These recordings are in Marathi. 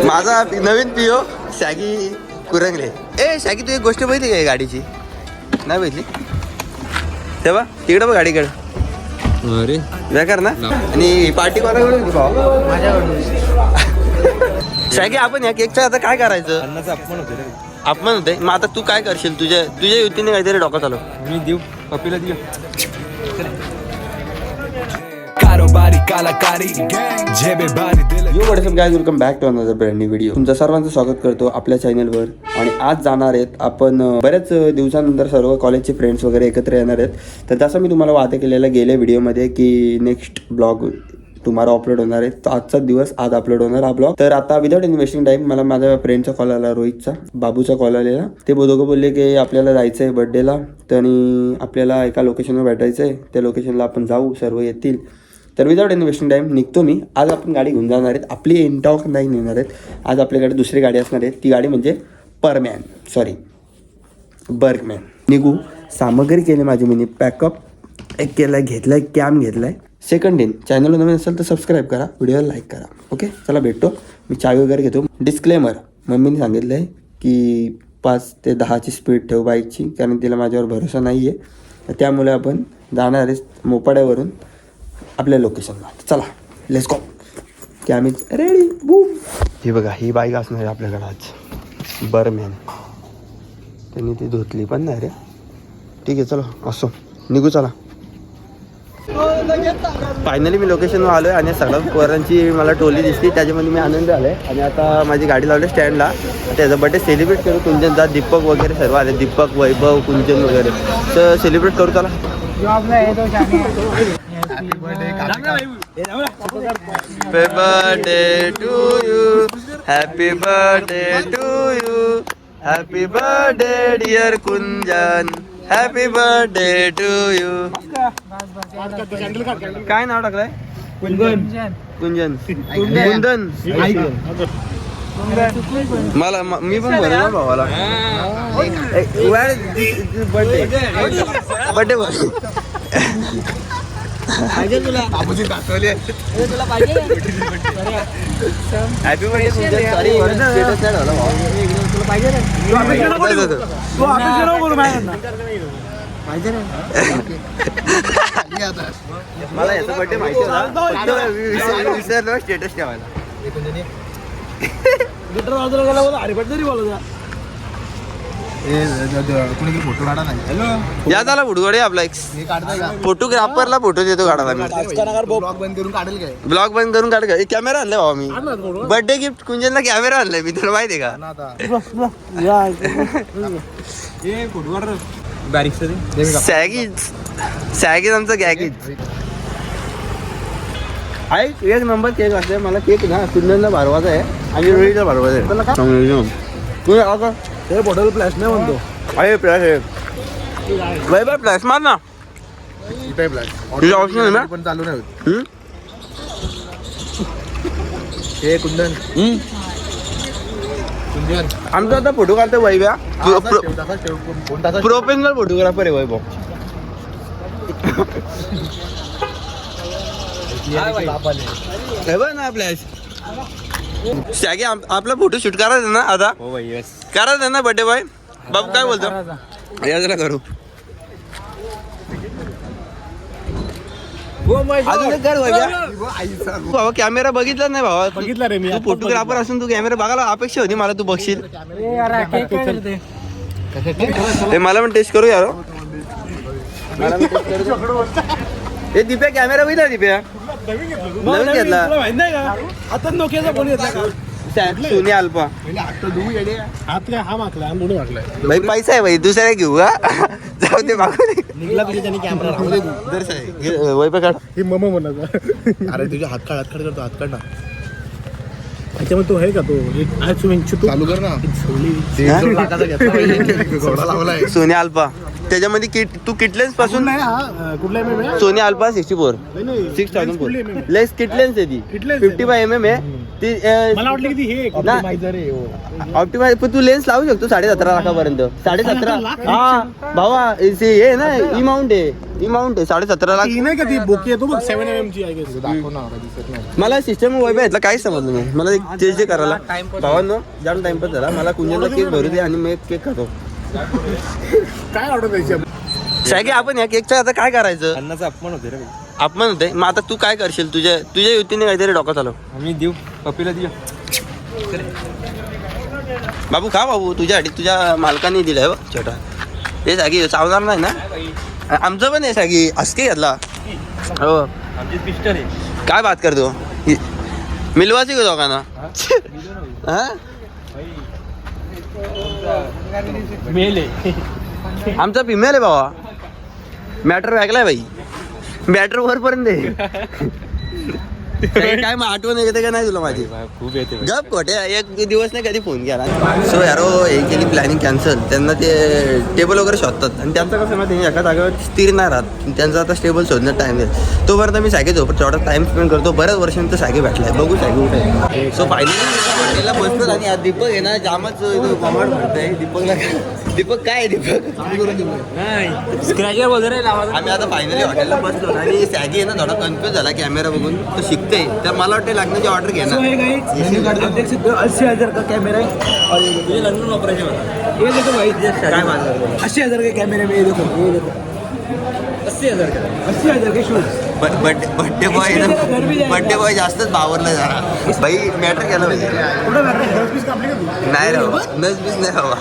माझा नवीन पिओ शॅगी कुरंगले. ए शॅगी तू एक गोष्ट बघितली का गाडीची? नाही बघितली? तेव्हा तिकडं बघ गाडीकडे. अरे बेकार ना. आणि पार्टी कोणाकडे होती भाऊ? माझ्याकडून. शॅगी आपण या केकचं आता काय करायचं? अन्नाचा अपमान होते रे. अपमान होते. मग आता तू काय करशील? तुझ्या युतीने काहीतरी डोकं चालव. मी देऊ पप्पीला दिलं. Yo what's up guys, welcome back to another brand new video. तुमचं सर्वांचं स्वागत करतो आपल्या चॅनलवर. आणि आज जाणार आहेत आपण बऱ्याच दिवसानंतर सर्व कॉलेजचे फ्रेंड्स वगैरे एकत्र येणार आहेत. तर तसं मी तुम्हाला वादा केलेला गेल्या व्हिडिओमध्ये की नेक्स्ट ब्लॉग तुम्हाला अपलोड होणार आहे. तर आजचा दिवस आज अपलोड होणार हा ब्लॉग. तर आता विदाउट इन्व्हेस्टिंग टाइम मला माझ्या फ्रेंडचा कॉल आला, रोहितचा, बाबूचा कॉल आलेला. ते दोघं बोलले की आपल्याला जायचं आहे बर्थडेला, तर आणि आपल्याला एका लोकेशनवर भेटायचं आहे. त्या लोकेशनला आपण जाऊ, सर्व येतील. तर विदाउट इन्व्हेस्टिंग टाईम निघतो मी. आज आपण गाडी घेऊन जाणार आहेत. आपली इंटॉक नाही नेणार आहेत. आज आपल्याकडे दुसरी गाडी असणार आहे. ती गाडी म्हणजे बर्गमॅन. निघू. सामग्री केली माझी मी पॅकअप. एक केला, घेतलाय कॅम, घेतलाय. सेकंड इन चॅनलला नवीन असेल तर सबस्क्राईब करा, व्हिडिओला लाईक करा. ओके चला भेटतो. मी चावी वगैरे घेतो. डिस्क्लेमर, मम्मीने सांगितलं आहे की 5 ते 10ची स्पीड ठेव बाईकची, कारण तिला माझ्यावर भरोसा नाही आहे. त्यामुळे आपण जाणार आहे मोपाड्यावरून आपल्या लोकेशनला. चला लेट्स गो. की आम्ही रेडी. बूम. ही बघा, ही बाईक असणार आहे आपल्याकडे आज. बर्गमॅन. त्यांनी ती धुतली पण नाही रे. ठीक आहे चलो असो, निघू चला. फायनली मी लोकेशनवर आलो आहे आणि सगळ्या पोरांची मला टोली दिसली, त्याच्यामध्ये मी आनंद आलो आहे. आणि आता माझी गाडी लावली स्टँडला. त्याचा बड्डे सेलिब्रेट करू. कुंजनचा, दीपक वगैरे सर्व आले. दीपक, वैभव, कुंजन वगैरे. तर सेलिब्रेट करू चला. Happy birthday to you, happy birthday to you, happy birthday dear Kunjan, happy birthday to you. काय नाव टाकलंय? कुंजन. मला मी पण बरं भावाला birthday happy birthday. Sorry status नाही झाला भाऊ. मला याचा बर्थडे माहिती होता, विसरलो स्टेटस ठेवायला. फोटो काढा नाही. हॅलो या झाला बुडगोडे आपला एक फोटोग्राफरला फोटो देतो काढायला. मी ब्लॉग बंद करून काढेल काय? ब्लॉग बंद करून काढ. कॅमेरा आणलाय भावा मी. बर्थडे गिफ्ट कुंजनला कॅमेरा आणलाय मी, तुला माहिती आहे का? सॅगीज आमचा गॅगीज आहे. एक नंबर केक असते. मला केक ना कुंजनला भरवायचा आहे आणि रोहितला भरवायचा आहे. ते बॉटल फ्लॅश नाही म्हणतो. अरे फ्लॅश आहे. बाय फ्लॅश मार ना. कुठे फ्लॅश? तुझा ऑप्शन आहे ना पण चालू नाही होत. हे कुंदन आमचा आता फोटो काढतो वैभ्या. प्रोफेशनल फोटोग्राफर आहे वैभव. ना फ्लॅश शॅगी आपला फोटो शूट करायचा ना आता? हो यस करायचं ना बर्थडे बॉय. बाबू काय बोलतो? याजला करू. अजून एक कर भावा. कॅमेरा बघितला नाही भावा. बघितला रे मी. तू फोटोग्राफर असून तू कॅमेरा बघायला अपेक्षा होती मला. तू बघशील ते. मला पण टेस्ट करू यार. हे दिप्या कॅमेरा बघितला? दिप्या नवीन घेतला आता नोकियाचा फोन घेतला का? Sony Alpha. हा मागला भाई पैसा आहे भाई, दुसऱ्या घेऊ का? जाऊ दे मागू दे. निघला तुझ्या त्यांनी कॅमेरा वैभव काढ. हे मम म्हणायचं. अरे तुझ्या हात करतो, हात काढ ना. त्याच्यामध्ये तो आहे का तो चालू कर ना. Sony Alpha. त्याच्यामध्ये तू किटलेन्स पासून कुठला सोनी अल्फा 64 6004 लेस किटलेन्स आहे ती. 55mm आहे. ती मला वाटलं की ती हे optimizer आहे, हो. ऑप्टिमाइज पण तू लेन्स लावू शकतो 17.5 लाखापर्यंत 17.5 हा भावा हे ना ई माउंट आहे 17.5 लाख ती नाही का ती बोकी आहे तो बघ 7mm ची आहे दाखव ना आता दिसत नाही मला सिस्टम वैभव यातलं काहीच समजलं नाही मला एक जे करायला भावांनो जाम टाइमपास झाला मला कुंजनला केक भरू दे आणि मी एक केक खातो काय ऑर्डर द्यायची शागी आपण या केकचं आता काय करायचं अन्नाचा अपमान होते रे अपमान होते मग आता तू काय करशील तुझ्या युतीने काहीतरी डोकं आलं आम्ही देऊ पप्पीला देऊ बाबू खा बाबू तुझ्यासाठी तुझ्या मालकाने दिलंय बघ छोटा हे सागी चावणार नाही ना आमचं पण आहे सागी असके घेतला हो आमची पिस्टल आहे काय बात करतो मिलवाची का दोघांना हा मेल आहे आमचा फिमेल आहे बाबा मॅटर वेगलाय बाई मॅटर वरपर्यंत आहे काय मग आठवण येते का नाही तुला माझी खूप येते गप खोटे एक दिवस नाही कधी फोन केला सो यारो हे केली प्लॅनिंग कॅन्सल त्यांना ते टेबल वगैरे शोधतात आणि त्यांचं कसं माहिती एका जागेवर स्थिर नाही राहत त्यांचा आता स्टेबल शोधण्यात टाइम देत तोपर्यंत मी सागे झोपत तेवढा टाइम स्पेंड करतो बऱ्याच वर्षांतर सागे भेटलाय बघू सागे उठे सो फायनली हॉटेलला बसतो आणि आज दीपक आहे ना जामच कमांड म्हणतोय दीपक काय आहे दीपक स्क्रॅचर वगैरे लावा आम्ही आता फायनली हॉटेलला बसलो आणि सॅगी आहे ना थोडा कन्फ्युज झाला कॅमेरा बघून तो शिकते तर मला वाटतं लग्नाची ऑर्डर घेणार 80,000 का कैमरा है और ये लंदन ऑपरेशन होता ये देखो भाई काय माझं 80,000 के कैमरे में ये देखो 80,000 का 80,000 के शूट बर्थडे बॉय जास्तच बावरला जरा बाई मॅटर केलं पाहिजे नाही रे बाबा नस बीस नाही बाबा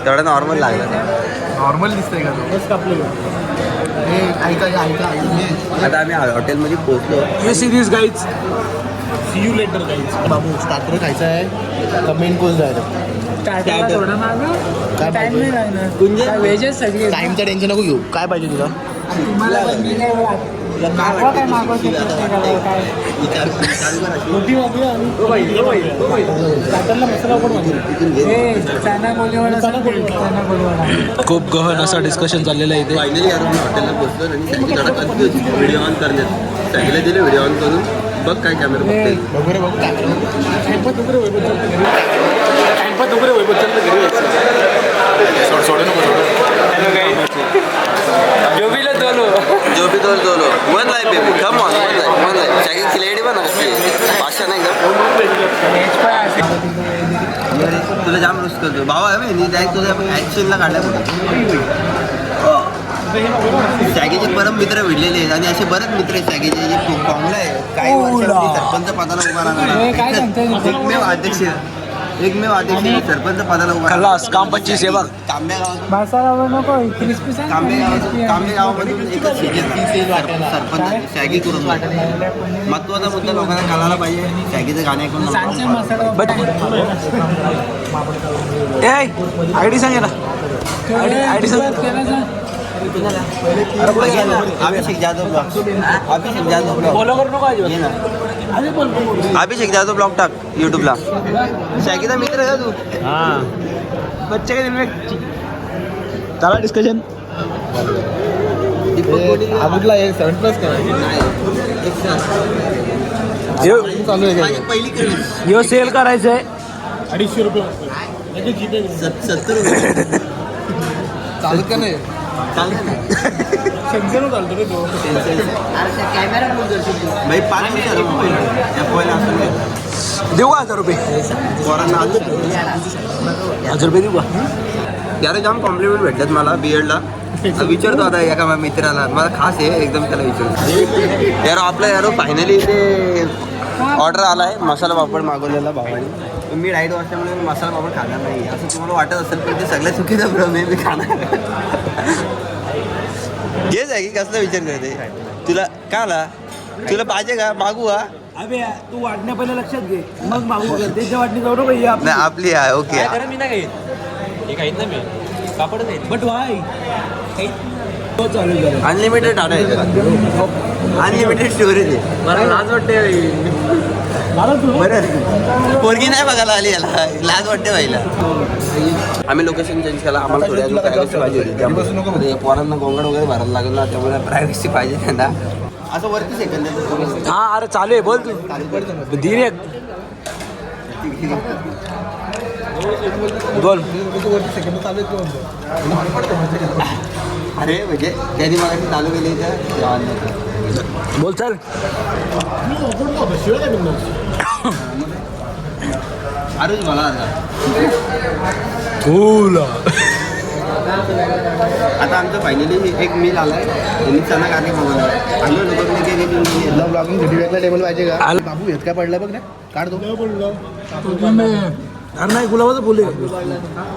तेवढा नॉर्मल लागला नॉर्मल दिसतंय का आता आम्ही हॉटेलमध्ये पोहोचलो ये सीरीज गाइड्स सी यू लेटर गाईज बाबू स्टार्टर खायचं आहे का मेन कोर्स जायचं थोडा मागं टाइम नाही राहणार कुंजन वेजेस सगळे टाइमचं टेन्शन नको घेऊ काय पाहिजे तुला तुम्हाला मागवा काय मागवा मोठी मागूया स्टार्टरला मसाला कोण खूप गहन असा डिस्कशन चाललेलं आहे इथे फायनली यार मी हॉटेलला पोहोचलो आणि सॅगी थोडा कन्फ्युज व्हिडिओ ऑन करण्यात सॅगीला दिले व्हिडिओ ऑन करून बघ काय कॅमेरा बघते वगैरे बघू टाइमपास वगैरे वैभव चंद्र घरी सोड नको जो भी दोलो one life baby come on one life सॅगी खिलेडी पण असते भाषा नाही का तुला जाम रुस करतो भावा आहे मी डायरेक्ट तुझ्या ॲक्शनला काढल्या कुठं सॅगेचे परम मित्र भेटलेले आहेत आणि असे बरेच मित्र आहेत सॅगेचे जे खूप कॉंगला आहे काही वर्षांनी सरपंच पदाला उभा राहणार एकमेव अध्यक्ष सरपंच पदाला उभा खल्लास काम 25 आहे बघ तांब्या गावामधून एकच सीट सरपंच सॅगी करून महत्वाचा मुद्दा लोकांना कळायला पाहिजे सॅगीचं गाणे ऐकून आयडी सांगे ना आयडी सांग अभिषेक जाधव ब्लॉग फॉलो करू नको अभिषेक जाधव ब्लॉग टाक यूट्यूबला सॅगीचा मित्र आहे का तू हां बच्चे के दिन में चला डिस्कशन अबुकला 7+ चालू आहे पहिली क्रेज यो सेल करायचं आहे 250 रुपये 70 रुपये चालत का नाही चालतं ना सेन्सर चालतो रे तो भाई 5 वर्ष मोबाईल असं देऊ का 1,000 रुपये पोरांना 1,000 रुपये देऊ का यार जाम कॉम्प्लिमेंट भेटतात मला बीएडला विचारतो आता एका माझ्या मित्राला मला खास आहे एकदम त्याला विचारतो यार आपलं यारो फायनली इथे ऑर्डर आला आहे मसाला पापड मागवलेला भावाने मी डाईट असल्यामुळे मसाला पापड खाणार नाही असं तुम्हाला वाटत असेल पण ते सगळ्या चुकीचा भ्रम आहे मी खाणार घेच आहे की कसला विचार करते तुला का आला तुला पाहिजे का मागू का अबे तू वाटण्या पहिलं लक्षात घे मग मागू त्याच्या वाटणी जाऊ नको नाही आपली आहे ओके मी नाही घेत हे काहीच नाही मी कापड नाही बट वाय चालू अनलिमिटेड डाटा आहे अनलिमिटेड स्टोरेज आहे मला लाज वाटते बरं पोरगी नाही बघायला आली याला लाज वाटते व्हायला आम्ही लोकेशन चेंज केला आम्हाला थोडी अजून प्रायव्हसी पाहिजे होती त्यामुळे पोरांना गोंगड वगैरे भरायला लागलं ना त्यामुळे प्रायव्हसी पाहिजे त्यांना असं वरती सेकंद हा अरे चालू आहे बोल तू धीरे बोल अरे म्हणजे त्यांनी मला चालू केली तर बोल चल अरे मला आता आमचं फायनली एक मील आलाय त्यांनी चना काढली बघा आलो लोक ब्लॉगिंग साठी टेबल पाहिजे का बाबू हेच काय पडलाय बघ ना काढ दो अरे नाही गुलाबाचं बोलले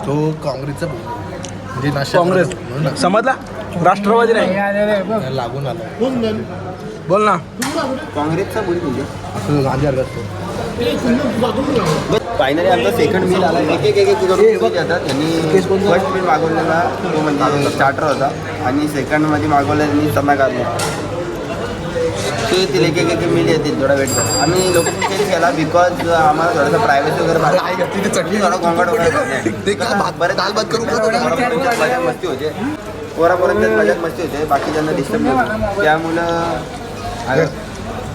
तो काँग्रेसचा म्हणजे काँग्रेस समजला राष्ट्रवादी नाही लागून आला बोल ना काँग्रेसचा बोल म्हणजे असं गांधी अर्घ असतो फायनली आमचा सेकंड मील आला एक करून येतात त्यांनी फर्स्ट मील मागवलेला तो म्हणजे स्टार्टर होता आणि सेकंडमध्ये मागवला त्यांनी चना काढला ते येतील एक मील येतील थोडा वेट करा आम्ही लोकेशन चेंज केला बिकॉज आम्हाला थोडंसं प्रायव्हसी वगैरे चटणी थोडा गोंगाट वगैरे बरं दाल भात करून मजा मस्ती होते पोरापर्यंत मजात मस्ती होते बाकीच्यांना डिस्टर्ब होते त्यामुळं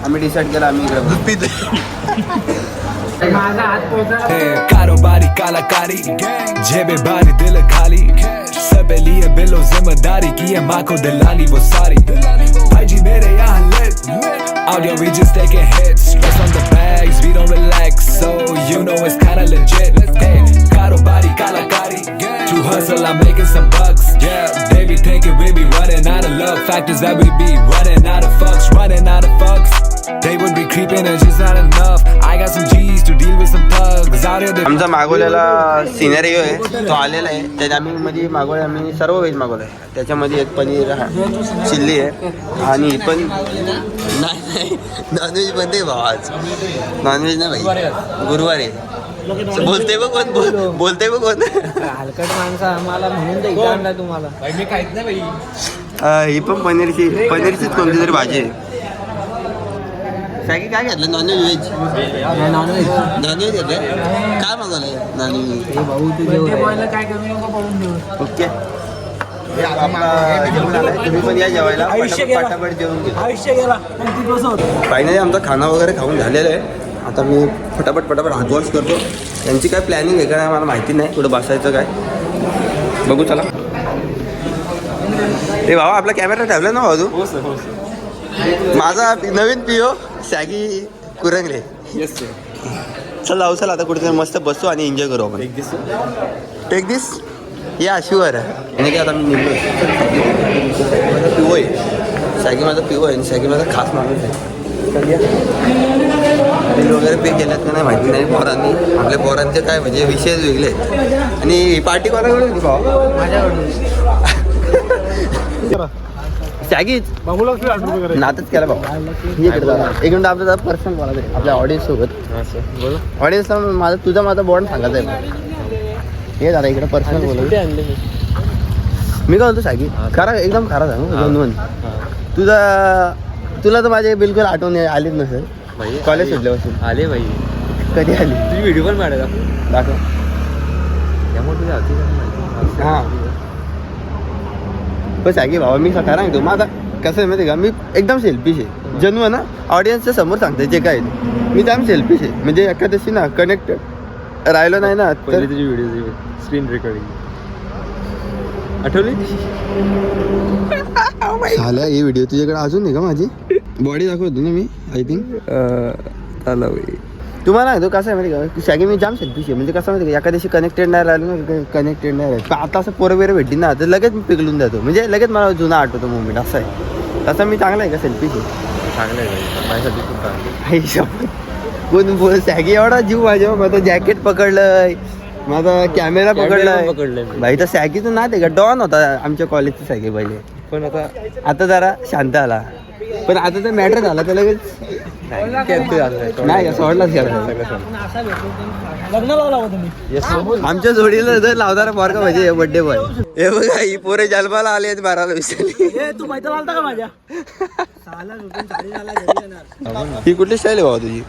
आम्ही डिसाईड केला आम्ही इकडे कारोबारी कलाकारी जेबे भारी दिल खाली सब लिए बिलो जिम्मेदारी की है माँ को दिलानी वो सारी भाई जी मेरे यहाँ lit audio we just taking hits stress on the bags we don't relax so you know it's kinda legit hey कारोबारी कलाकारी to hustle I'm making some bucks yeah they be thinking we be running out of love fact is that we be running out of fucks they would be creeping and just not enough I got some G's to deal with some thugs out here आमचा मागवलेला सिनेरिओ आहे तो आलेला आहे त्याच्या आम्ही मध्ये मागवले आम्ही सर्व व्हेज मागवलं आहे त्याच्यामध्ये एक पनीर चिल्ली आहे आणि पण नाही नॉनव्हेज पण ते भाऊ आज नॉनव्हेज नाही भाई गुरुवार आहे बोलते बघ कोण बोलते बघ कोण हलकट माणसा आम्हाला म्हणून तर इथं आणला तुम्हाला मी काहीच नाही भाई ही पण पनीरचीच कोणती तरी भाजी आहे काय घेतलं नॉनव्हेज नॉनव्हेज घेतलं काय मागवलं नॉनव्हेज भाऊ तुझे काय करू पडून देऊ ओके तुम्ही पण या जेवायला पटापट जेवून घे आयुष्य गेला फायनली आमचा खाना वगैरे खाऊन झालेला आहे आता मी फटाफट हात वॉश करतो त्यांची काय प्लॅनिंग आहे का नाही मला माहिती नाही कुठं बसायचं काय बघू चला ए भावा आपला कॅमेरा ठेवला ना भाऊ हो सर माझा नवीन पिओ सॅगी कुरंगले चल जाऊ चल आता कुठेतरी मस्त बसतो आणि एन्जॉय करू आपण टेक दिस या शुअर आणि काय आता मी निघलो माझा पिओ आहे सॅगी माझा पिओ आहे आणि सॅगी माझा खास माणूस आहे बिल वगैरे पे केल्यात का नाही माहिती नाही पोरांनी आपल्या पोरांचे काय म्हणजे विषयच वेगळे आहेत आणि ही पार्टी कोणाकडे होती भाऊ सॅगीच नातच केला भाऊ एक मिनिट आपलं पर्सनल बोला आपल्या ऑडियन्स सोबत ऑडियन्सला माझा बॉन्ड सांगायचा आहे हे दादा इकडे पर्सनल बोल मी काय बोलतो सॅगी खरा एकदम खरा सांगू दोन तुला तर माझे बिलकुल आठवण आलीच नसेल कॉलेज सुटल्यापासून आले भाई कधी आली तुझी व्हिडिओ पण काढायला दाखव त्यामुळे तुझी आधी हां बस आहे की बाबा मी खरं सांगतो मग आता कसं आहे माहिती का मी एकदम सेल्फिश आहे जन्म ना ऑडियन्सच्या समोर सांगते जे काय मी तर सेल्फिश आहे म्हणजे एखाद्याशी ना कनेक्ट राहिलो नाही ना तर तुझी व्हिडिओ स्क्रीन रेकॉर्डिंग आठवली झालं ही व्हिडिओ तुझ्याकडे अजून नाही का माझी बॉडी दाखवतो ना मी आय थिंक तुम्हाला सांगतो कसं आहे माहिती का सॅगी मी जाम सेल्फिश आहे म्हणजे कसं माहिती का एखाद्याशी कनेक्टेड नाही राहिलो ना कनेक्टेड नाही राहिलं पण आता असं पोरं भेटली ना तर लगेच मी पिघलून जातो म्हणजे लगेच मला जुना आठवतो मुवमेंट असं आहे तसं मी चांगला आहे का सेल्फिश आहे चांगलं आहे माझ्यासाठी खूप चांगलं कोण बोल सॅगी एवढा जीव माझ्या माझं जॅकेट पकडलंय माझा कॅमेरा पकडलाय भाई तर सॅगीचं ना ते का डॉन होता आमच्या कॉलेजचं सॅगी पहिले पण आता जरा शांत आला पण आता तर मॅटर झाला तर लगेच नाही सोडलाच गेला लग्न लावला होता तुम्ही आमच्या जोडीला जर लावणारा पोरगा म्हणजे बर्थडे बॉय हे बघा ही पोरे जन्माला आली आहेत 12 दिवसांनी तू माहिती आलता का माझ्या ही कुठली स्टाईल आहे भाऊ तुझी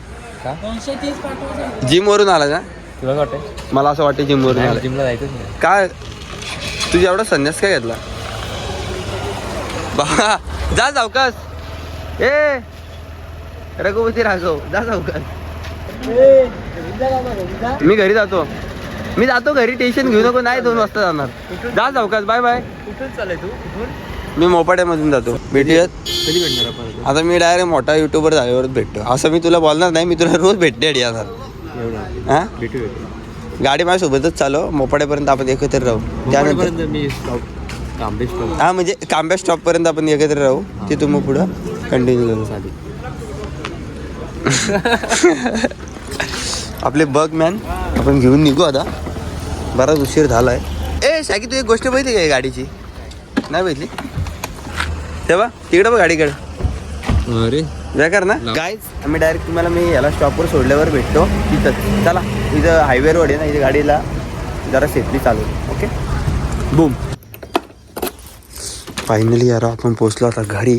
230 पाठवायचं जिम वरून आला का तुला काय वाटतं मला असं वाटतं जिम वरून आला जिमला जायचंच नाही काय तुझ्या एवढा संन्यास काय घेतला बा जा सावकाश ए रघुपती राघव जा सावकाश. मी घरी जातो घरी. टेन्शन घेऊ नको. नाही 2 वाजता जाणार. जा सावकाश. Bye bye. कुठून चालय तू? कुठून? मी मोपाड्यामधून जातो. भेटूयात. कधी भेटणार आपण? आता मी डायरेक्ट मोठा युट्यूबर झाल्यावरच भेटतो. असं मी तुला बोलणार नाही. मी तुला रोज भेटते येणार. एवढं हा भेटू. गाडी माझ्यासोबतच चालव. मोपाड्यापर्यंत आपण एकत्र राहू. त्यानंतर मी स्टॉप तांबे स्टॉप हा म्हणजे कांब्या स्टॉपपर्यंत आपण एकत्र राहू. तिथून मग पुढं कंटिन्यू करू. आपले बग मॅन आपण घेऊन निघू आता. बराच उशीर झालाय. ए शाकी तू एक गोष्ट बघितली का गाडीची? नाही बघितली? तेव्हा तिकडं बघ गाडीकडं. अरे बेकार ना गाईज. आम्ही डायरेक्ट तुम्हाला मी याला स्टॉपवर सोडल्यावर भेटतो तिथंच. चला इथं हायवे रोड आहे ना. इथे गाडीला जरा सेफली चालू. Okay boom. फायनली यार आपण पोचलो आता घरी.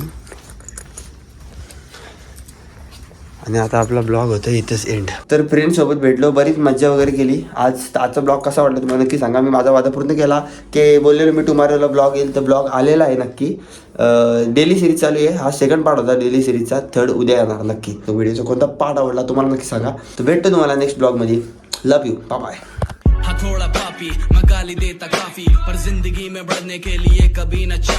आणि आता आपला ब्लॉग होता इथंच एंड. तर फ्रेंड सोबत भेटलो. बरीच मज्जा वगैरे केली. आजचा ब्लॉग कसा वाटला तुम्हाला नक्की सांगा. मी माझा वादा पूर्ण केला की बोललेलो मी टुमारोला ब्लॉग येईल. तर ब्लॉग आलेला आहे नक्की. डेली सिरीज चालू आहे. हा 2nd पार्ट होता डेली सिरीजचा. 3rd उद्या येणार नक्की. तो व्हिडिओचा कोणता पार्ट आवडला तुम्हाला नक्की सांगा. तर भेटतो तुम्हाला नेक्स्ट ब्लॉगमध्ये. लव यू. बाय. हाँ थोड़ा पापी मैं गाली देता काफी पर जिंदगी में बढ़ने के लिए कभी न चाट